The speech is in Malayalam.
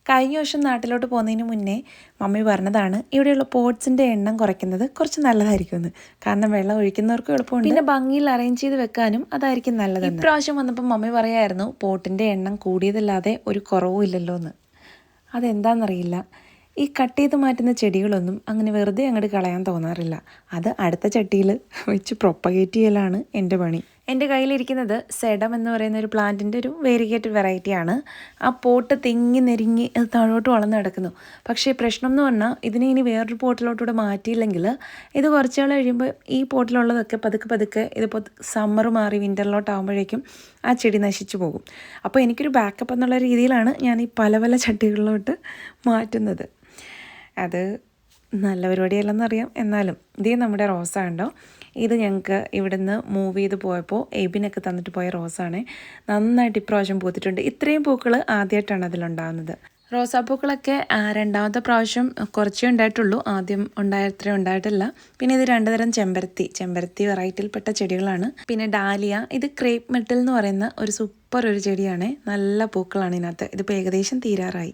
കഴിഞ്ഞ വർഷം നാട്ടിലോട്ട് പോകുന്നതിന് മുന്നേ മമ്മി പറഞ്ഞതാണ് ഇവിടെയുള്ള പോട്ട്സിൻ്റെ എണ്ണം കുറയ്ക്കുന്നത് കുറച്ച് നല്ലതായിരിക്കുമെന്ന്. കാരണം വെള്ളം ഒഴിക്കുന്നവർക്കും എളുപ്പമുണ്ട്, പിന്നെ ഭംഗിയിൽ അറേഞ്ച് ചെയ്ത് വെക്കാനും അതായിരിക്കും നല്ലതെന്ന്. ഇപ്രാവശ്യം വന്നപ്പോൾ മമ്മി പറയായിരുന്നു പോട്ടിൻ്റെ എണ്ണം കൂടിയതല്ലാതെ ഒരു കുറവും ഇല്ലല്ലോ എന്ന്. അതെന്താണെന്നറിയില്ല, ഈ കട്ട് ചെയ്ത് മാറ്റുന്ന ചെടികളൊന്നും അങ്ങനെ വെറുതെ അങ്ങോട്ട് കളയാൻ തോന്നാറില്ല. അത് അടുത്ത ചട്ടിയിൽ വെച്ച് പ്രൊപ്പഗേറ്റ് ചെയ്യലാണ് എൻ്റെ പണി. എൻ്റെ കയ്യിലിരിക്കുന്നത് സെഡം എന്ന് പറയുന്ന ഒരു പ്ലാന്റിൻ്റെ ഒരു വേരിഗേറ്റഡ് വെറൈറ്റിയാണ്. ആ പോട്ട് തെങ്ങി നെരുങ്ങി അത് താഴോട്ട് വളർന്ന് കിടക്കുന്നു. പക്ഷേ പ്രശ്നം എന്ന് പറഞ്ഞാൽ ഇതിനെ ഇനി വേറൊരു പോട്ടിലോട്ടൂടെ മാറ്റിയില്ലെങ്കിൽ ഇത് കുറച്ച് നാൾ കഴിയുമ്പോൾ ഈ പോട്ടിലുള്ളതൊക്കെ പതുക്കെ പതുക്കെ ഇതിപ്പോൾ സമ്മർ മാറി വിൻ്ററിലോട്ടാകുമ്പോഴേക്കും ആ ചെടി നശിച്ചു പോകും. അപ്പോൾ എനിക്കൊരു ബാക്കപ്പ് എന്നുള്ള രീതിയിലാണ് ഞാൻ ഈ പല പല ചട്ടികളിലോട്ട് മാറ്റുന്നത്. അത് നല്ല പരിപാടിയല്ലെന്നറിയാം, എന്നാലും ഇതേ നമ്മുടെ റോസ ഉണ്ടോ, ഇത് ഞങ്ങൾക്ക് ഇവിടുന്ന് മൂവ് ചെയ്ത് പോയപ്പോൾ എബിനൊക്കെ തന്നിട്ട് പോയ റോസാണ്. നന്നായിട്ട് ഇപ്രാവശ്യം പൂത്തിട്ടുണ്ട്. ഇത്രയും പൂക്കൾ ആദ്യമായിട്ടാണ് അതിലുണ്ടാകുന്നത്. റോസാപ്പൂക്കളൊക്കെ രണ്ടാമത്തെ പ്രാവശ്യം കുറച്ചേ ഉണ്ടായിട്ടുള്ളൂ, ആദ്യം ഉണ്ടായത്രയും ഉണ്ടായിട്ടില്ല. പിന്നെ ഇത് 2 തരം ചെമ്പരത്തി വെറൈറ്റിയിൽപ്പെട്ട ചെടികളാണ്. പിന്നെ ഡാലിയ, ഇത് ക്രേപ്പ് മെറ്റൽ എന്ന് പറയുന്ന ഒരു സൂപ്പർ ഒരു ചെടിയാണ്. നല്ല പൂക്കളാണ് ഇതിനകത്ത്. ഇതിപ്പോൾ ഏകദേശം തീരാറായി.